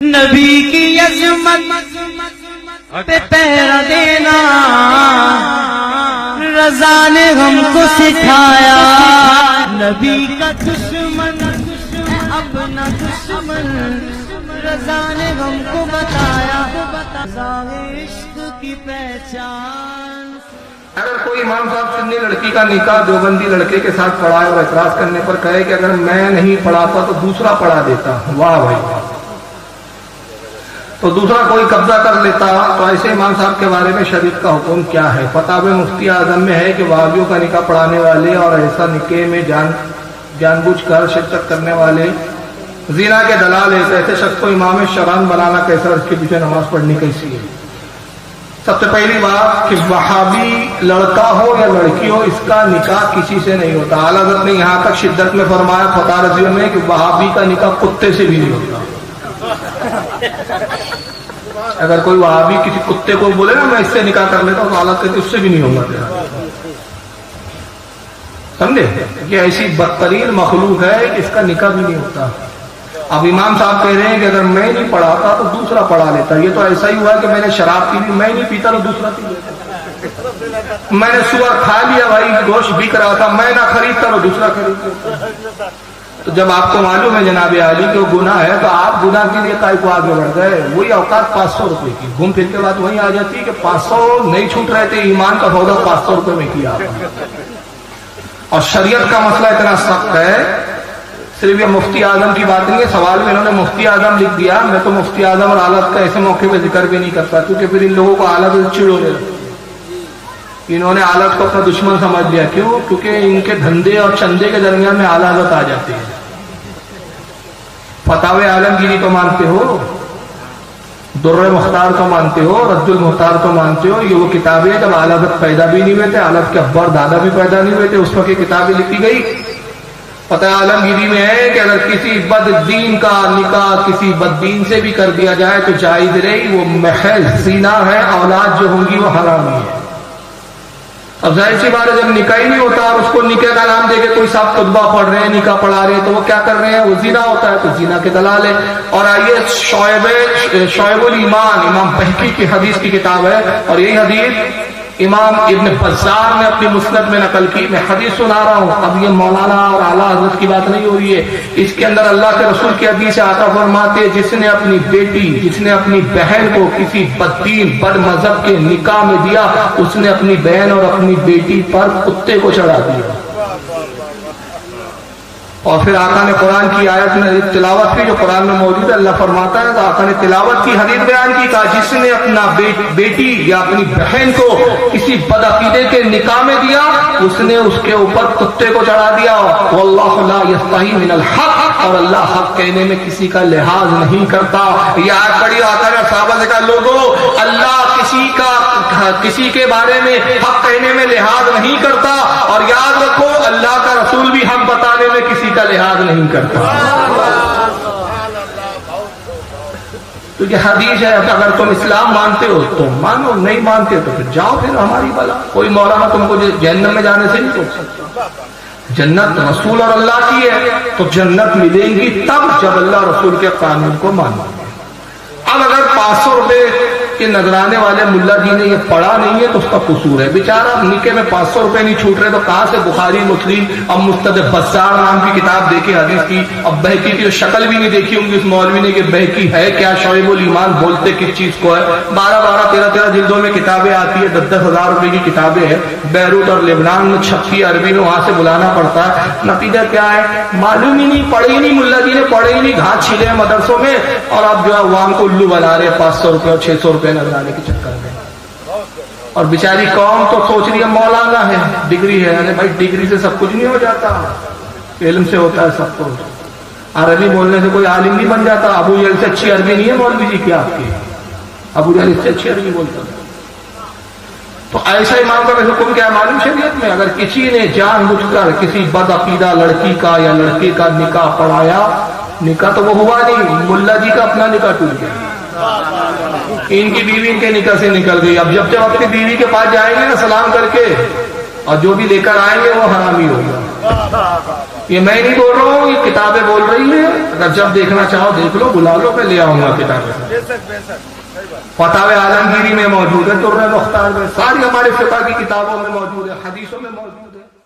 نبی کی عظمت پہ پہرا دینا رضا نے ہم کو سکھایا. نبی کا دشمن اپنا دشمن رضا نے ہم کو بتایا. عشق کی پہچان. اگر کوئی امام صاحب سنی لڑکی کا نکاح دیوبندی لڑکے کے ساتھ پڑھائے اور اعتراض کرنے پر کہے کہ اگر میں نہیں پڑھاتا تو دوسرا پڑھا دیتا, واہ بھائی, تو دوسرا کوئی قبضہ کر لیتا, تو ایسے امام صاحب کے بارے میں شریعت کا حکم کیا ہے؟ فتاوی مفتی اعظم میں ہے کہ وہابیوں کا نکاح پڑھانے والے اور ایسا نکاح میں جان بوجھ کر شرکت کرنے والے زنا کے دلال ہیں. ایسے شخص کو امام شران بنانا کیسا, اس کے پیچھے نماز پڑھنی کیسی ہے؟ سب سے پہلی بات کہ وہابی لڑکا ہو یا لڑکی ہو, اس کا نکاح کسی سے نہیں ہوتا. اعلیٰ حضرت نے یہاں تک شدت میں فرمایا فتح رضیہ میں کہ وہابی کا نکاح کتے سے بھی نہیں ہوتا. اگر کوئی وہابی کسی کتے کو بولے نا میں اس سے نکاح کر لیتا ہوں, تو حالت کہتے اس سے بھی نہیں ہوگا تیرا. سمجھے کہ ایسی بدترین مخلوق ہے کہ اس کا نکاح بھی نہیں ہوتا. اب امام صاحب کہہ رہے ہیں کہ اگر میں نہیں پڑھاتا تو دوسرا پڑھا لیتا. یہ تو ایسا ہی ہوا کہ میں نے شراب پی لی, میں نہیں پیتا تو دوسرا پی لیتا. میں نے سور کھا لیا بھائی, گوشت بک رہا تھا, میں نہ خریدتا تو دوسرا خرید لیتا. تو جب آپ کو معلوم ہے جناب عالی کہ وہ گناہ ہے, تو آپ گناہ کے لیے کائی کو آگے بڑھ گئے. وہی اوقات 500 روپے کی, گھوم پھر کے بعد وہی آ جاتی ہے کہ 500 نہیں چھوٹ رہے تھے, ایمان کا سودا 500 روپے میں کیا. اور شریعت کا مسئلہ اتنا سخت ہے, صرف یہ مفتی اعظم کی بات نہیں ہے. سوال میں انہوں نے مفتی اعظم لکھ دیا, میں تو مفتی اعظم اور اعلیٰ کا ایسے موقع پہ ذکر بھی نہیں کرتا, کیونکہ پھر ان لوگوں کو اعلیٰ سے چڑ ہو رہے. انہوں نے اعلیٰ کو اپنا دشمن سمجھ لیا. کیوں؟ کیونکہ ان کے دھندے اور چندے کے درمیان میں اعلیٰ حضرت آ جاتے ہیں. فتاوی عالمگیری تو مانتے ہو, در مختار تو مانتے ہو, رد المختار تو مانتے ہو. یہ وہ کتابیں جب اعلیٰ حضرت پیدا بھی نہیں ہوئے تھے, اعلیٰ کے ابا اور دادا بھی پیدا نہیں ہوئے تھے, اس وقت یہ کتابیں لکھی گئی. فتح عالمگیری میں ہے کہ اگر کسی بد دین کا نکاح کسی بد دین سے بھی کر دیا جائے تو جائز رہی, وہ محض زنا ہے, اولاد جو ہوں گی وہ حرامی ہے. اب ظاہر سی بات ہے جب نکاح ہی نہیں ہوتا اور اس کو نکاح کا نام دے کے کوئی صاحب خطبہ پڑھ رہے ہیں, نکاح پڑھا رہے ہیں, تو وہ کیا کر رہے ہیں؟ وہ زنا ہوتا ہے, تو زنا کے دلال ہے. اور آئیے شعیب الایمان, امام بہقی کی حدیث کی کتاب ہے, اور یہی حدیث امام ابن بزار نے اپنی مسند میں نقل کی. میں حدیث سنا رہا ہوں, اب یہ مولانا اور اعلیٰ حضرت کی بات نہیں ہو رہی ہے. اس کے اندر اللہ کے رسول کی حدیث سے آقا فرماتے, جس نے اپنی بیٹی, جس نے اپنی بہن کو کسی بددین بد مذہب کے نکاح میں دیا, اس نے اپنی بہن اور اپنی بیٹی پر کتے کو چڑھا دیا. اور پھر آقا نے قرآن کی آیت میں تلاوت کی جو قرآن میں موجود ہے. اللہ فرماتا ہے, تو آقا نے تلاوت کی حدیث بیان کی, کہا جس نے اپنا بیٹی یا اپنی بہن کو کسی بدعقیدے کے نکاح میں دیا, اس نے اس کے اوپر کتے کو چڑھا دیا. واللہ لا یستحی من الحق, اور اللہ حق کہنے میں کسی کا لحاظ نہیں کرتا. یہ آیت پڑھی, آقا نے صحابہ سے کہا لوگوں, اللہ کسی کے بارے میں حق کہنے میں لحاظ نہیں کرتا, اور یاد رکھو اللہ کا رسول بھی حق بتانے میں کسی کا لحاظ نہیں کرتا. تو یہ حدیث ہے. اگر تم اسلام مانتے ہو تو مانو, نہیں مانتے تو پھر جاؤ, پھر ہماری بلا. کوئی مولانا تم کو جہنم میں جانے سے نہیں روک سکتا. جنت رسول اور اللہ کی ہے, تو جنت ملے گی تب جب اللہ رسول کے قانون کو مانو. اب اگر 500 روپے کے نذرانے والے ملا جی نے یہ پڑھا نہیں ہے تو اس کا قصور ہے. بیچارہ نکاح میں 500 روپے نہیں چھوٹ رہے, تو کہاں سے بخاری مسلم اب مستدرک بزار نام کی کتاب دیکھے حدیث کی. اب بہقی کی شکل بھی نہیں دیکھی ہوں گی اس مولوی نے کہ بہقی ہے کیا, شعیب الایمان بولتے کس چیز کو ہے. 12 13 جلدوں میں کتابیں آتی ہے, 10 ہزار روپے کی کتابیں ہیں. بیروت اور لبنان میں چھپی عربی میں, وہاں سے بلانا پڑتا ہے. نتیجہ کیا ہے معلوم ہی نہیں, پڑھے ہی نہیں, ملا جی نے پڑھے ہی نہیں, گھاس چھیلے ہیں مدرسوں میں, اور اب جو ہے عوام کو الو بنا رہے 500 روپے اور 600 روپے نذرانے کے چکر میں. اور بیچاری قوم تو سوچ رہی ہے مولانا ہے, ڈگری ہے. ارے بھائی ڈگری سے سب کچھ نہیں ہو جاتا, علم سے ہوتا ہے سب کچھ. عربی بولنے سے کوئی عالم نہیں بن جاتا. ابو جہل سے اچھی عربی نہیں ہے مولوی جی کی آپ کی, ابو جہل سے اچھی عربی بولتا ہے. تو ایسا امام کا حکم کیا ہے معلوم شریعت میں؟ اگر کسی نے جان بوجھ کر کسی بد عقیدہ لڑکی کا یا لڑکے کا نکاح پڑھایا, نکاح تو وہ ہوا نہیں, ملا جی کا اپنا نکاح ٹوٹ گیا, ان کی بیوی ان کے نکاح سے نکل گئی. اب جب اپنی بیوی کے پاس جائیں گے نا سلام کر کے, اور جو بھی لے کر آئیں گے وہ حرامی ہوگا. یہ میں نہیں بول رہا ہوں، یہ کتابیں بول رہی ہیں، اگر جب دیکھنا چاہو دیکھ لو، بلا لو، میں لے آؤں گا کتابیں۔ فتاوی عالمگیری میں موجود ہے، در مختار میں، ساری ہمارے فقہ کی کتابوں میں موجود ہے، حدیثوں میں موجود ہے۔